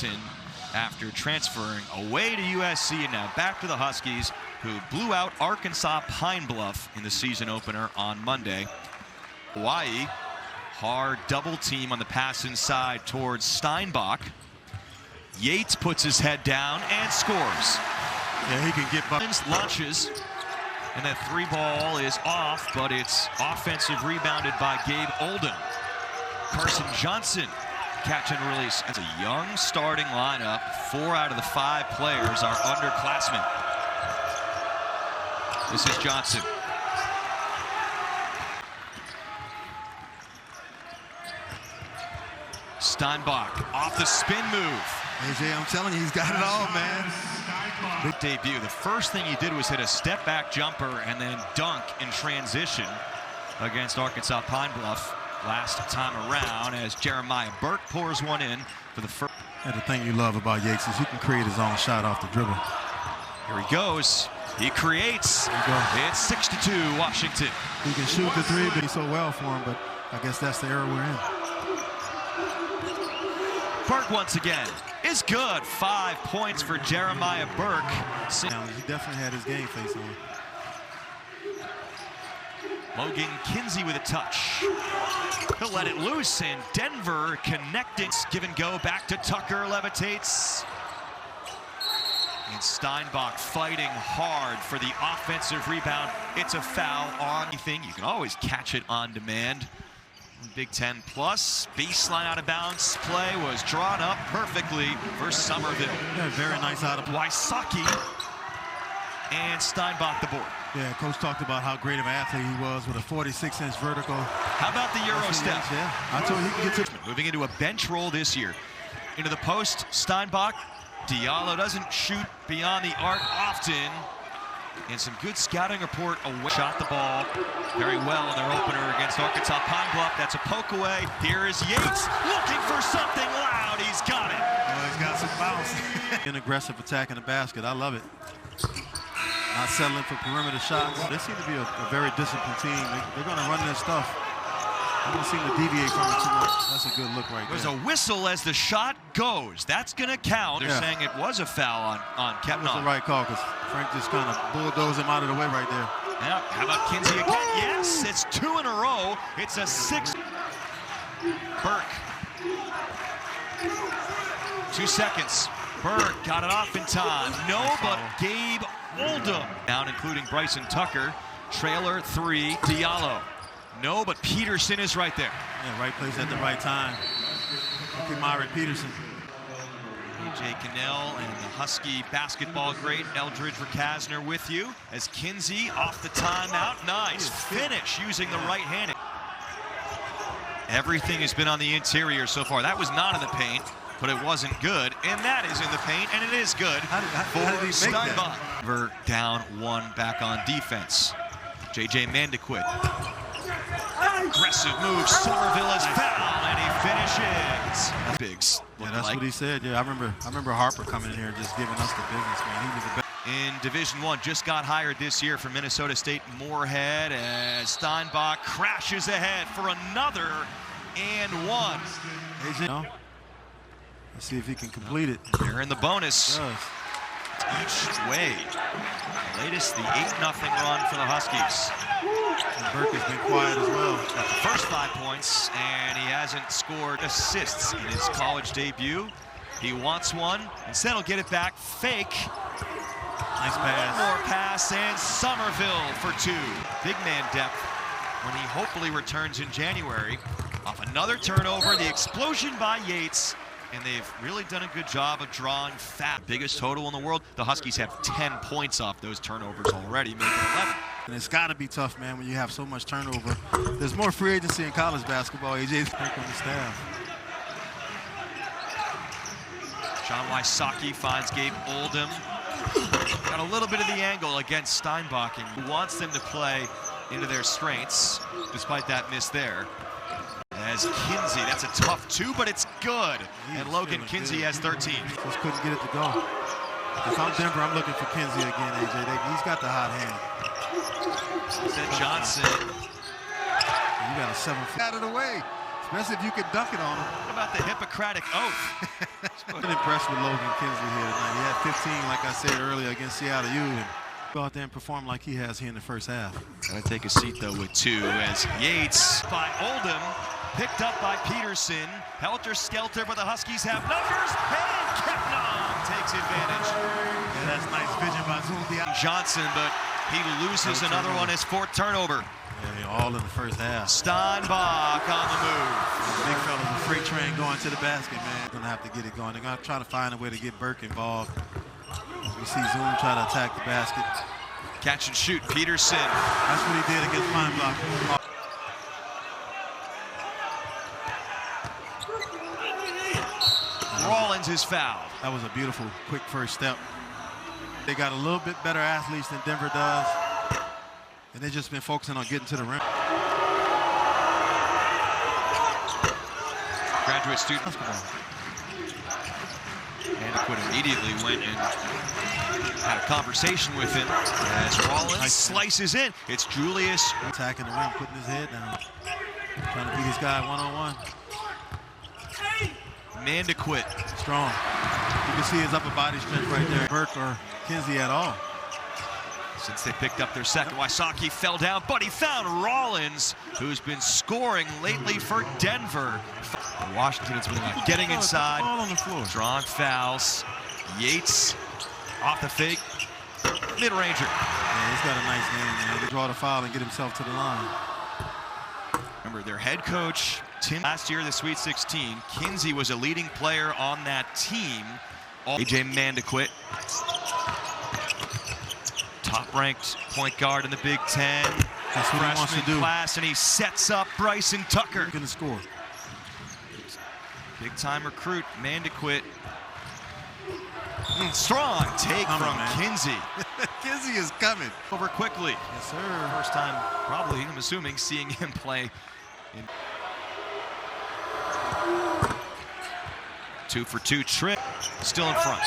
Johnson after transferring away to USC and now back to the Huskies, who blew out Arkansas Pine Bluff in the season opener on Monday. Hawaii, hard double team on the pass inside towards Steinbach. Yates puts his head down and scores. Yeah, he can get by. Launches, and that three ball is off, but it's offensive rebounded by Gabe Oldham. Carson Johnson, catch and release. It's a young starting lineup. 4 out of the 5 players are underclassmen. This is Johnson. Steinbach off the spin move. AJ, I'm telling you, he's got it all, man. Big debut. The first thing he did was hit a step back jumper and then dunk in transition against Arkansas Pine Bluff last time around, as Jeremiah Burke pours one in for the first. And the thing you love about Yates is he can create his own shot off the dribble. Here he goes. He creates. It's 6-2 Washington. He can shoot the three, but he's so well for him, but I guess that's the era we're in. Burke once again is good. 5 points for Jeremiah Burke. He definitely had his game face on. Logan Kinsey with a touch. He'll let it loose, and Denver connecting. Give and go back to Tucker, levitates. And Steinbach fighting hard for the offensive rebound. It's a foul on anything. You can always catch it on demand. Big Ten plus. Baseline out of bounds play was drawn up perfectly for Somerville. Yeah, very nice out of Wysocki and Steinbach the board. Yeah, coach talked about how great of an athlete he was with a 46-inch vertical. How about the Euro step? Yeah, I told you he can get to. Moving into a bench roll this year. Into the post, Steinbach. Diallo doesn't shoot beyond the arc often. And some good scouting report away. Shot the ball very well in their opener against Arkansas Pine Bluff. That's a poke away. Here is Yates looking for something loud. He's got it. Oh, he's got some bounce. An aggressive attack in the basket. I love it. Not settling for perimeter shots. They seem to be a very disciplined team. They're going to run their stuff. They don't seem to deviate from it too much. That's a good look right there. There's a whistle as the shot goes. That's going to count. They're saying it was a foul on Kepnon. That's the right call, because Frank just kind of bulldozed him out of the way right there. Yeah, how about Kinsey again? Yes, it's 2 in a row. It's a 6. Burke. 2 seconds. Burke got it off in time. No, but Gabe Oldham down, including Bryson Tucker. Trailer 3, Diallo. No, but Peterson is right there. Yeah, right place at the right time. Okay, Myron Peterson. AJ Cannell and the Husky basketball great Eldridge Rakasner with you as Kinsey off the timeout. Nice finish using the right hand. Everything has been on the interior so far. That was not in the paint, but it wasn't good. And that is in the paint, and it is good for Steinbach. Denver down 1 back on defense. JJ Mandequit. Aggressive move. Somerville is fouled, and he finishes. Biggs. Yeah, that's what he said. Yeah, I remember Harper coming in here and just giving us the business, man. He was the best. In Division I, just got hired this year from Minnesota State Moorhead, as Steinbach crashes ahead for another and 1. AJ, let's see if he can complete it. They're in the bonus. Each way. Latest, the 8-0 run for the Huskies. And Burke has been quiet as well. Got the first 5 points, and he hasn't scored assists in his college debut. He wants one. Instead, he'll get it back. Fake. Nice pass. One more pass, and Somerville for 2. Big man depth when he hopefully returns in January. Off another turnover, the explosion by Yates. And they've really done a good job of drawing fat. Biggest total in the world. The Huskies have 10 points off those turnovers already, making 11. And it's got to be tough, man, when you have so much turnover. There's more free agency in college basketball. AJ's on the staff. John Wysocki finds Gabe Oldham. Got a little bit of the angle against Steinbach, and wants them to play into their strengths, despite that miss there. As Kinsey, that's a tough 2, but it's good. And Logan Kinsey has 13. Just couldn't get it to go. If I'm Denver, I'm looking for Kinsey again, AJ. He's got the hot hand. Said Johnson. You got a 7-foot out of the way. Especially if you could dunk it on him. What about the Hippocratic oath? I'm impressed with Logan Kinsley here tonight. He had 15, like I said earlier, against Seattle U. And go out there and perform like he has here in the first half. Gonna take a seat though with 2 as Yates by Oldham, picked up by Peterson. Helter skelter, but the Huskies have numbers, and Kepnon takes advantage. Yeah, that's nice vision by Zoom. Johnson, but he loses another one, his 4th turnover. Yeah, all in the first half. Steinbach on the move. Big fella's a freight train going to the basket, man. Gonna have to get it going. They're gonna try to find a way to get Burke involved. We see Zoom try to attack the basket. Catch and shoot, Peterson. That's what he did against Fine Block. Rollins is fouled. That was a beautiful, quick first step. They got a little bit better athletes than Denver does, and they've just been focusing on getting to the rim. Graduate student. Mandequit immediately went and had a conversation with him as Rollins slices in. It's Julius. Attacking the rim, putting his head down. Trying to beat this guy one-on-one. Mandequit. Strong. You can see his upper body strength right there. Burke or Kinsey at all. Since they picked up their second, Wysocki fell down, but he found Rollins, who's been scoring lately for Denver. Washington's been getting inside, ball on the floor. drawing fouls. Yates off the fake, mid-ranger. Yeah, he's got a nice game, man. To draw the foul and get himself to the line. Remember, their head coach, Tim, last year, the Sweet 16, Kinsey was a leading player on that team. A.J. Mandequit, top-ranked point guard in the Big Ten. That's what he wants to do. Class, and he sets up Bryson Tucker. Going to score. Big-time recruit, Mandequit. Strong take from Kinsey. Kinsey is coming. Over quickly. Yes, sir. First time, probably, I'm assuming, seeing him play. 2 for 2 trip. Still in front.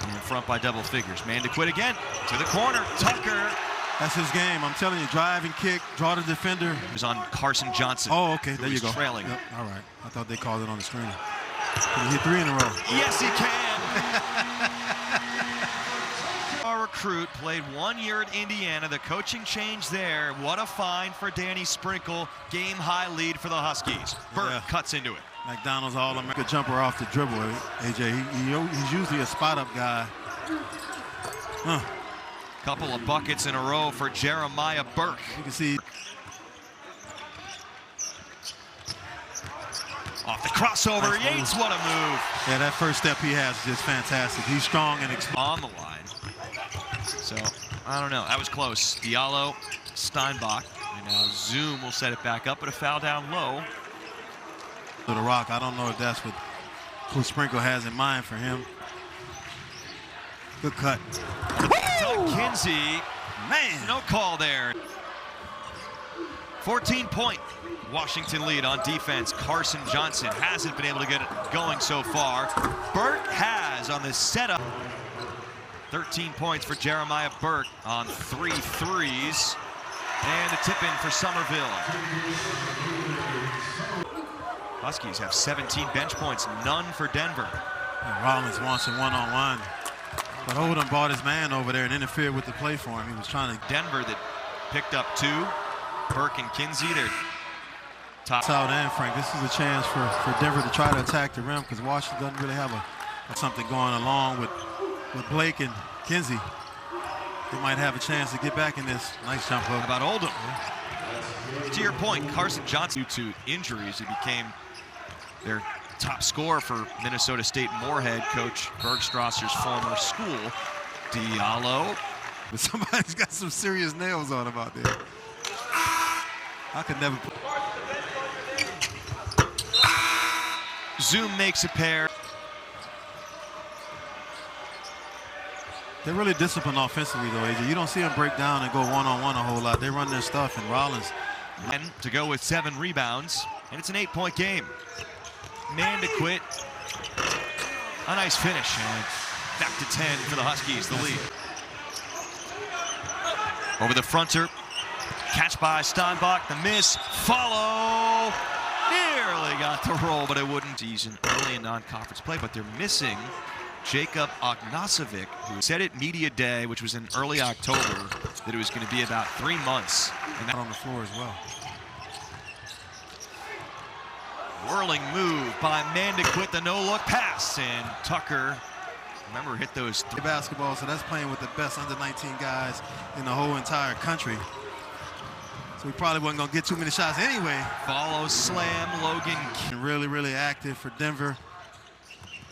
In front by double figures. Mandequit again. To the corner. Tucker. That's his game. I'm telling you, drive and kick, draw the defender. He was on Carson Johnson. Oh, okay. There you go. Trailing. Yep. All right. I thought they called it on the screen. Can he hit 3 in a row? Yes, he can. Our recruit played 1 year at Indiana. The coaching change there. What a find for Danny Sprinkle. Game high lead for the Huskies. Burke cuts into it. McDonald's All-American jumper off the dribble, AJ. He's usually a spot-up guy. Couple of buckets in a row for Jeremiah Burke. You can see. Off the crossover, Yates, what a move. Yeah, that first step he has is just fantastic. He's strong and explosive. On the line. So, I don't know. That was close. Diallo, Steinbach. And now Zoom will set it back up, but a foul down low. To the rock. I don't know if that's what Sprinkle has in mind for him. Good cut. Doug Kinsey. Man. No call there. 14-point Washington lead on defense. Carson Johnson hasn't been able to get it going so far. Burke has on the setup. 13 points for Jeremiah Burke on 3 threes. And a tip in for Somerville. Huskies have 17 bench points, none for Denver. And Rollins wants a one-on-one. But Oldham brought his man over there and interfered with the play for him. He was trying to. Denver that picked up 2. Burke and Kinsey, they're top. South end, Frank. This is a chance for Denver to try to attack the rim because Washington doesn't really have something going along with Blake and Kinsey. They might have a chance to get back in this. Nice jump hook. How about Oldham? To your point, Carson Johnson, due to injuries, he became their top scorer for Minnesota State Moorhead coach Bergstrasser's former school. Diallo. But somebody's got some serious nails on him out there. I could never. Zoom makes a pair. They're really disciplined offensively, though, AJ. You don't see them break down and go one-on-one a whole lot. They run their stuff, and Rollins. And to go with 7 rebounds, and it's an 8-point game. Mandequit. A nice finish. And back to 10 for the Huskies, the lead. Over the fronter. Catch by Steinbach. The miss. Follow. got the roll, but it wouldn't. He's early in non-conference play, but they're missing Jacob Ognasovic, who said at Media Day, which was in early October, that it was going to be about 3 months. And that on the floor as well. Whirling move by Mandequit, the no-look pass, and Tucker, remember, hit those basketball, so that's playing with the best under 19 guys in the whole entire country. So he probably wasn't going to get too many shots anyway. Follow slam, Logan. Really, really active for Denver.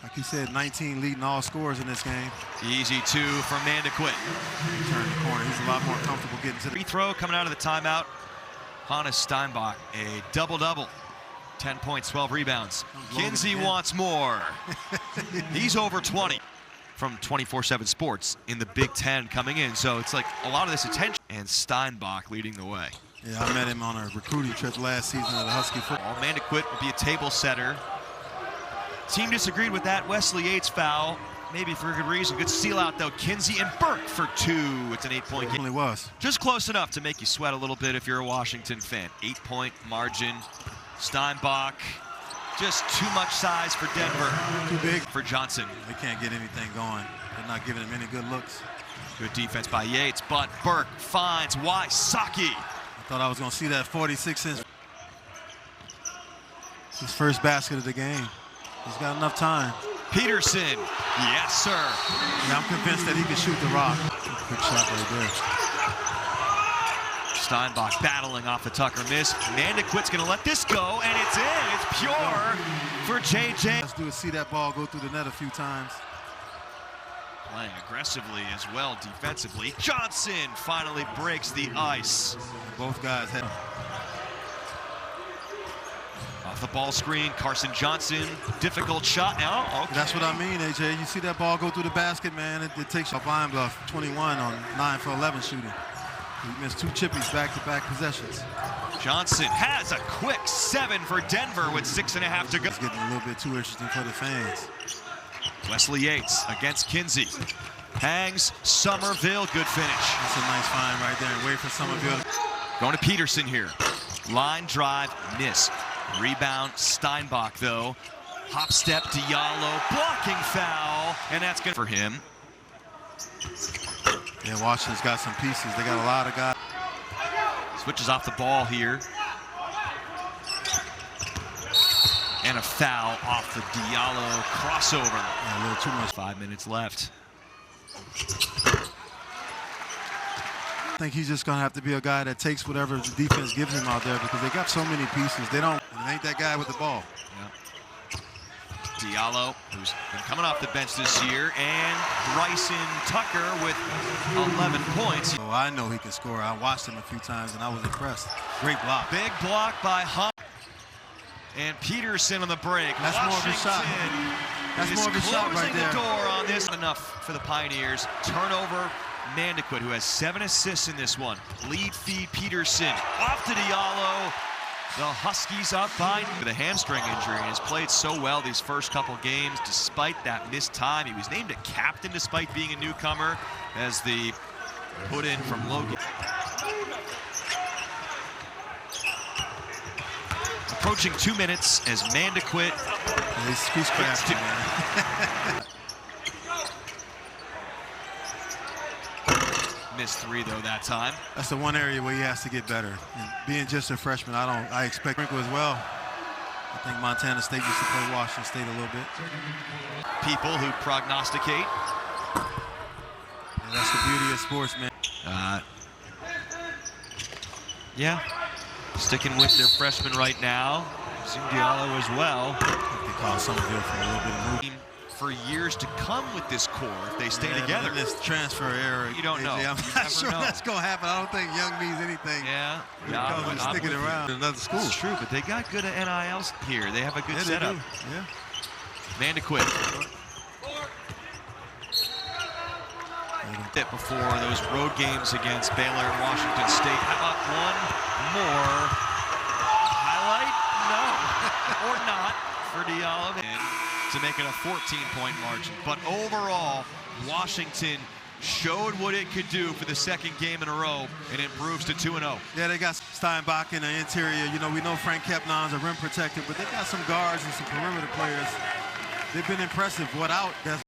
Like you said, 19 leading all scorers in this game. Easy two for Mandequit. Turn the corner. He's a lot more comfortable getting to the free throw coming out of the timeout. Hannes Steinbach, a double-double. 10 points, 12 rebounds. Kinsey wants more. He's over 20 from 24/7 Sports in the Big Ten coming in. So it's like a lot of this attention. And Steinbach leading the way. Yeah, I met him on a recruiting trip last season at the Husky football. Mandequit will be a table setter. Team disagreed with that Wesley Yates foul, maybe for a good reason. Good seal out though. Kinsey and Burke for 2. It's an 8-point game. It really was. Just close enough to make you sweat a little bit if you're a Washington fan. 8-point margin. Steinbach, just too much size for Denver. Too big for Johnson. They can't get anything going. They're not giving him any good looks. Good defense by Yates, but Burke finds Wysocki. I thought I was going to see that 46-inch. His first basket of the game. He's got enough time. Peterson, yes, sir. Yeah, I'm convinced that he can shoot the rock. Quick shot right there. Steinbach battling off the Tucker miss. Mandequit's going to let this go, and it's in. It's pure for JJ. Let's do is see that ball go through the net a few times. Playing aggressively as well defensively. Johnson finally breaks the ice. Both guys had. Off the ball screen, Carson Johnson, difficult shot now. Okay. That's what I mean, AJ. You see that ball go through the basket, man. It takes a blind bluff. 21 on 9 for 11 shooting. He missed 2 chippies back-to-back possessions. Johnson has a quick 7 for Denver with 6.5 to go. It's getting a little bit too interesting for the fans. Wesley Yates against Kinsey. Hangs Somerville, good finish. That's a nice find right there. Wait for Somerville. Going to Peterson here. Line drive, miss. Rebound, Steinbach though. Hop step, Diallo, blocking foul, and that's good for him. Yeah, Washington's got some pieces. They got a lot of guys. Switches off the ball here. And a foul off the Diallo crossover. Yeah, a little too much. 5 minutes left. I think he's just going to have to be a guy that takes whatever the defense gives him out there because they got so many pieces. They don't, and it ain't that guy with the ball. Yeah. Diallo, who's been coming off the bench this year, and Bryson Tucker with 11 points. Oh, I know he can score. I watched him a few times, and I was impressed. Great block. Big block by Hunt. And Peterson on the break. That's more of a shot. That's more of a shot right there. The door on this. Enough for the Pioneers. Turnover. Mandequit, who has 7 assists in this one. Lead feed Peterson. Off to Diallo. The Huskies up by with a hamstring injury and has played so well these first couple games despite that missed time. He was named a captain despite being a newcomer as the put in from Logan. Approaching 2 minutes as Mandequit. He's crafty, man. Missed 3 though that time. That's the one area where he has to get better. And being just a freshman, I expect Sprinkle as well. I think Montana State used to play Washington State a little bit. People who prognosticate. And that's the beauty of sports, man. Yeah, sticking with their freshman right now. Diallo as well. They call Somerville for a little bit of movement. For years to come with this core if they stay together. This transfer era, you don't know. I'm not sure that's going to happen. I don't think Young means anything. Yeah, when it comes to sticking around in another school. It's true, but they got good at NILs here. They have a good setup. Yeah. Mandequit. Bit before those road games against Baylor and Washington State. How about one more highlight? No, or not for Diallo to make it a 14-point margin. But overall, Washington showed what it could do for the second game in a row and improves to 2-0. Yeah, they got Steinbach in the interior. You know, we know Frank Kepnon's a rim protector, but they got some guards and some perimeter players. They've been impressive without that.